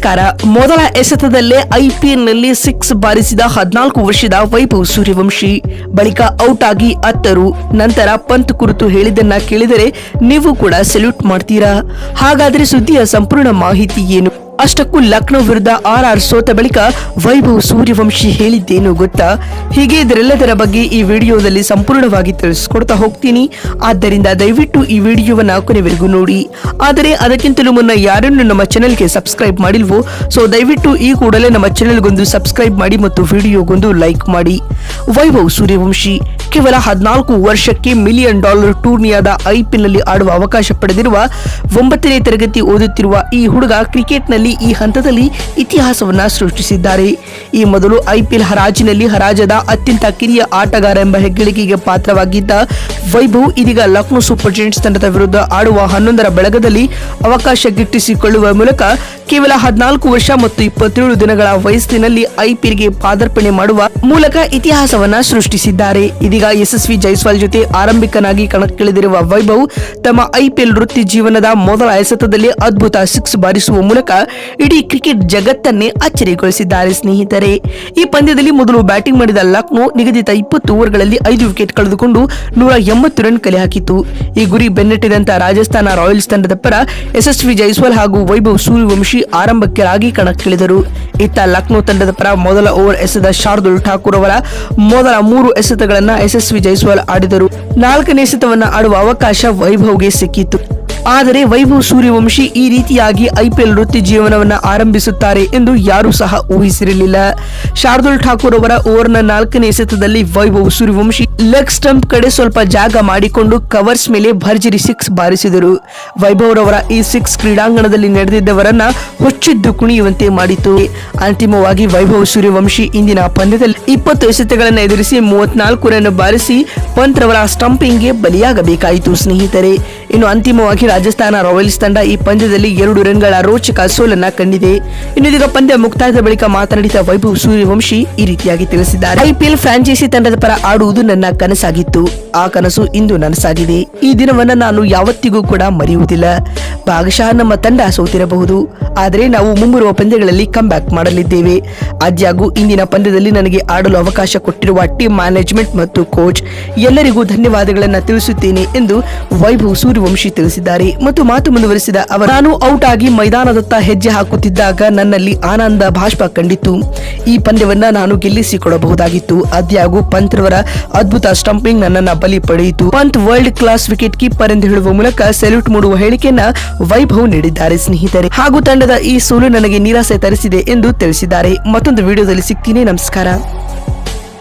ನಮಸ್ಕಾರ. ಮೊದಲ ಎಸೆತದಲ್ಲೇ ಐಪಿಎಲ್ನಲ್ಲಿ 6 ಬಾರಿಸಿದ 14 ವರ್ಷದ ವೈಭವ್ ಸೂರ್ಯವಂಶಿ ಬಳಿಕ ಔಟ್ ಆಗಿ ಅತ್ತರು. ನಂತರ ಪಂತ್ ಕುರಿತು ಹೇಳಿದ್ದನ್ನ ಕೇಳಿದರೆ ನೀವು ಕೂಡ ಸೆಲ್ಯೂಟ್ ಮಾಡ್ತೀರಾ. ಹಾಗಾದ್ರೆ ಸುದ್ದಿಯ ಸಂಪೂರ್ಣ ಮಾಹಿತಿ ಏನು? ಅಷ್ಟಕ್ಕೂ ಲಕ್ನೋ ವಿರುದ್ಧ RR ಸೋತ ಬಳಿಕ ವೈಭವ್ ಸೂರ್ಯವಂಶಿ ಹೇಳಿದ್ದೇನು ಗೊತ್ತಾ? ಹೀಗೆ ಇದರೆಲ್ಲದರ ಬಗ್ಗೆ ಈ ವಿಡಿಯೋದಲ್ಲಿ ಸಂಪೂರ್ಣವಾಗಿ ತಿಳಿಸ್ಕೊಡ್ತಾ ಹೋಗ್ತೀನಿ. ಆದ್ದರಿಂದ ದಯವಿಟ್ಟು ಈ ವಿಡಿಯೋವನ್ನ ಕೊನೆವರೆಗೂ ನೋಡಿ. ಆದರೆ ಅದಕ್ಕಿಂತಲೂ ಮುನ್ನ ಯಾರನ್ನು ನಮ್ಮ ಚಾನೆಲ್ಗೆ ಸಬ್ಸ್ಕ್ರೈಬ್ ಮಾಡಿಲ್ವೋ ದಯವಿಟ್ಟು ಈ ಕೂಡಲೇ ನಮ್ಮ ಚಾನೆಲ್ಗೊಂದು ಸಬ್ಸ್ಕ್ರೈಬ್ ಮಾಡಿ ಮತ್ತು ವಿಡಿಯೋಗೊಂದು ಲೈಕ್ ಮಾಡಿ. ವೈಭವ್ ಸೂರ್ಯವಂಶಿ ಕೇವಲ 14 ವರ್ಷಕ್ಕೆ $1 ಮಿಲಿಯನ್ ಟೂರ್ನಿಯಾದ ಐಪಿಎಲ್ನಲ್ಲಿ ಆಡುವ ಅವಕಾಶ ಪಡೆದಿರುವ 9ನೇ ತರಗತಿ ಓದುತ್ತಿರುವ ಈ ಹುಡುಗ ಕ್ರಿಕೆಟ್ನಲ್ಲಿ ಈ ಹಂತದಲ್ಲಿ ಇತಿಹಾಸವನ್ನ ಸೃಷ್ಟಿಸಿದ್ದಾರೆ. ಈ ಮೊದಲು ಐಪಿಎಲ್ ಹರಾಜಿನಲ್ಲಿ ಹರಾಜದ ಅತ್ಯಂತ ಕಿರಿಯ ಆಟಗಾರ ಎಂಬ ಹೆಗ್ಗಳಿಕೆಗೆ ಪಾತ್ರವಾಗಿದ್ದ ವೈಭವ್ ಇದೀಗ ಲಕ್ನೋ ಸೂಪರ್ ಜೈಂಟ್ಸ್ ತಂಡದ ವಿರುದ್ಧ ಆಡುವ 11ರ ಬಳಗದಲ್ಲಿ ಅವಕಾಶ ಗಿಟ್ಟಿಸಿಕೊಳ್ಳುವ ಮೂಲಕ ಕೇವಲ 14 ವರ್ಷ ಮತ್ತು 27 ದಿನಗಳ ವಯಸ್ಸಿನಲ್ಲಿ ಐಪಿಎಲ್ಗೆ ಪಾದಾರ್ಪಣೆ ಮಾಡುವ ಮೂಲಕ ಇತಿಹಾಸವನ್ನ ಸೃಷ್ಟಿಸಿದ್ದಾರೆ. ಇದೀಗ ಯಶಸ್ವಿ ಜೈಸ್ವಾಲ್ ಜೊತೆ ಆರಂಭಿಕನಾಗಿ ಕಣಕ್ಕಿಳಿದಿರುವ ವೈಭವ್ ತಮ್ಮ ಐಪಿಎಲ್ ವೃತ್ತಿ ಜೀವನದ ಮೊದಲ ಎಸೆತದಲ್ಲಿ ಅದ್ಭುತ 6 ಬಾರಿಸುವ ಮೂಲಕ ಇಡೀ ಕ್ರಿಕೆಟ್ ಜಗತ್ತನ್ನೇ ಅಚ್ಚರಿಗೊಳಿಸಿದ್ದಾರೆ ಸ್ನೇಹಿತರೆ. ಈ ಪಂದ್ಯದಲ್ಲಿ ಮೊದಲು ಬ್ಯಾಟಿಂಗ್ ಮಾಡಿದ ಲಕ್ನೋ ನಿಗದಿತ 20 ಓವರ್ಗಳಲ್ಲಿ 5 ವಿಕೆಟ್ ಕಳೆದುಕೊಂಡು 180 ರನ್ ಕಲೆ ಹಾಕಿತು. ಈ ಗುರಿ ಬೆನ್ನಟ್ಟಿದಂತ ರಾಜಸ್ಥಾನ ರಾಯಲ್ಸ್ ತಂಡದ ಪರ ಯಶಸ್ವಿ ಜೈಸ್ವಾಲ್ ಹಾಗೂ ವೈಭವ್ ಸೂರ್ಯವಂಶಿ ಆರಂಭಕ್ಕಾಗಿ ಕಣಕ್ಕಿಳಿದರು. ಇತ್ತ ಲಕ್ನೋ ತಂಡದ ಪರ ಮೊದಲ ಓವರ್ ಎಸೆದ ಶಾರ್ದುಲ್ ಠಾಕೂರ್ ಅವರ ಮೊದಲ 3 ಎಸೆತಗಳನ್ನ ಯಶಸ್ವಿ ಜೈಸ್ವಾಲ್ ಆಡಿದರು. 4ನೇ ಎಸೆತವನ್ನ ಆಡುವ ಅವಕಾಶ ವೈಭವ್ಗೆ ಸಿಕ್ಕಿತು. ಆದರೆ ವೈಭವ್ ಸೂರ್ಯವಂಶಿ ಈ ರೀತಿಯಾಗಿ ಐಪಿಎಲ್ ವೃತ್ತಿ ಜೀವನವನ್ನ ಆರಂಭಿಸುತ್ತಾರೆ ಎಂದು ಯಾರೂ ಸಹ ಊಹಿಸಿರಲಿಲ್ಲ. ಶಾರ್ದುಲ್ ಠಾಕೂರ್ ಅವರ ಓವರ್ನ 4ನೇ ಎಸೆತದಲ್ಲಿ ವೈಭವ್ ಸೂರ್ಯವಂಶಿ ಲೆಗ್ ಸ್ಟಂಪ್ ಕಡೆ ಸ್ವಲ್ಪ ಜಾಗ ಮಾಡಿಕೊಂಡು ಕವರ್ಸ್ ಮೇಲೆ ಭರ್ಜರಿ 6 ಬಾರಿಸಿದರು. ವೈಭವ್ ರವರ ಈ 6 ಕ್ರೀಡಾಂಗಣದಲ್ಲಿ ನಡೆದಿದ್ದವರನ್ನ ಹುಚ್ಚಿದ್ದು ಕುಣಿಯುವಂತೆ ಮಾಡಿತು. ಅಂತಿಮವಾಗಿ ವೈಭವ್ ಸೂರ್ಯವಂಶಿ ಇಂದಿನ ಪಂದ್ಯದಲ್ಲಿ 20 ಎಸೆತಗಳನ್ನು ಎದುರಿಸಿ 34 ರನ್ ಬಾರಿಸಿ ಪಂತ್ ರವರ ಸ್ಟಂಪಿಂಗ್ಗೆ ಬಲಿಯಾಗಬೇಕಾಯಿತು ಸ್ನೇಹಿತರೆ. ಇನ್ನು ಅಂತಿಮವಾಗಿ ರಾಜಸ್ಥಾನ ರಾಯಲ್ಸ್ ತಂಡ ಈ ಪಂದ್ಯದಲ್ಲಿ 2 ರನ್ಗಳ ರೋಚಕ ಸೋಲನ್ನ ಕಂಡಿದೆ. ಇನ್ನು ಇದೀಗ ಪಂದ್ಯ ಮುಕ್ತಾಯದ ಬಳಿಕ ಮಾತನಾಡಿದ ವೈಭವ್ ಸೂರ್ಯವಂಶಿ ಈ ರೀತಿಯಾಗಿ ತಿಳಿಸಿದ್ದಾರೆ. ಐಪಿಎಲ್ ಫ್ರಾಂಚೈಸಿ ತಂಡದ ಪರ ಆಡುವುದು ನನ್ನ ಕನಸಾಗಿತ್ತು. ಆ ಕನಸು ಇಂದು ನನಸಾಗಿದೆ. ಈ ದಿನವನ್ನ ನಾನು ಯಾವತ್ತಿಗೂ ಕೂಡ ಮರೆಯುವುದಿಲ್ಲ. ಭಾಗಶಃ ನಮ್ಮ ತಂಡ ಸೋತಿರಬಹುದು, ಆದರೆ ನಾವು ಮುಂಬರುವ ಪಂದ್ಯಗಳಲ್ಲಿ ಕಮ್ ಬ್ಯಾಕ್ ಮಾಡಲಿದ್ದೇವೆ. ಆದ್ಯಾಗೂ ಇಂದಿನ ಪಂದ್ಯದಲ್ಲಿ ನನಗೆ ಆಡಲು ಅವಕಾಶ ಕೊಟ್ಟಿರುವ ಟೀಮ್ ಮ್ಯಾನೇಜ್ಮೆಂಟ್ ಮತ್ತು ಕೋಚ್ ಎಲ್ಲರಿಗೂ ಧನ್ಯವಾದಗಳನ್ನ ತಿಳಿಸುತ್ತೇನೆ ಎಂದು ವೈಭವ್ ಸೂರ್ಯವಂಶಿ ತಿಳಿಸಿದ್ದಾರೆ. ಮತ್ತು ಮಾತು ಮುಂದುವರಿಸಿದ ಅವರು, ನಾನು ಔಟ್ ಆಗಿ ಮೈದಾನದತ್ತ ಹೆಜ್ಜೆ ಹಾಕುತ್ತಿದ್ದಾಗ ನನ್ನಲ್ಲಿ ಆನಂದ ಭಾಷ್ಪ ಕಂಡಿತು. ಈ ಪಂದ್ಯವನ್ನ ನಾನು ಗೆಲ್ಲಿಸಿಕೊಡಬಹುದಾಗಿತ್ತು. ಆದ್ಯಾಗೂ ಪಂತ್ ರವರ ಅದ್ಭುತ ಸ್ಟಂಪಿಂಗ್ ನನ್ನನ್ನ ಬಲಿ ಪಡೆಯಿತು. Pant world class wicket keeper ಎಂದು ಹೇಳುವ ಮೂಲಕ ಸೆಲ್ಯೂಟ್ ಮೂಡುವ ಹೇಳಿಕೆಯನ್ನ ವೈಭವ್ ನೀಡಿದ್ದಾರೆ ಸ್ನೇಹಿತರೆ. ಹಾಗೂ ತಂಡದ ಈ ಸೋಲು ನನಗೆ ನಿರಾಸೆ ತರಿಸಿದೆ ಎಂದು ತಿಳಿಸಿದ್ದಾರೆ. ಮತ್ತೊಂದು ವಿಡಿಯೋದಲ್ಲಿ ಸಿಗ್ತೀನಿ. ನಮಸ್ಕಾರ.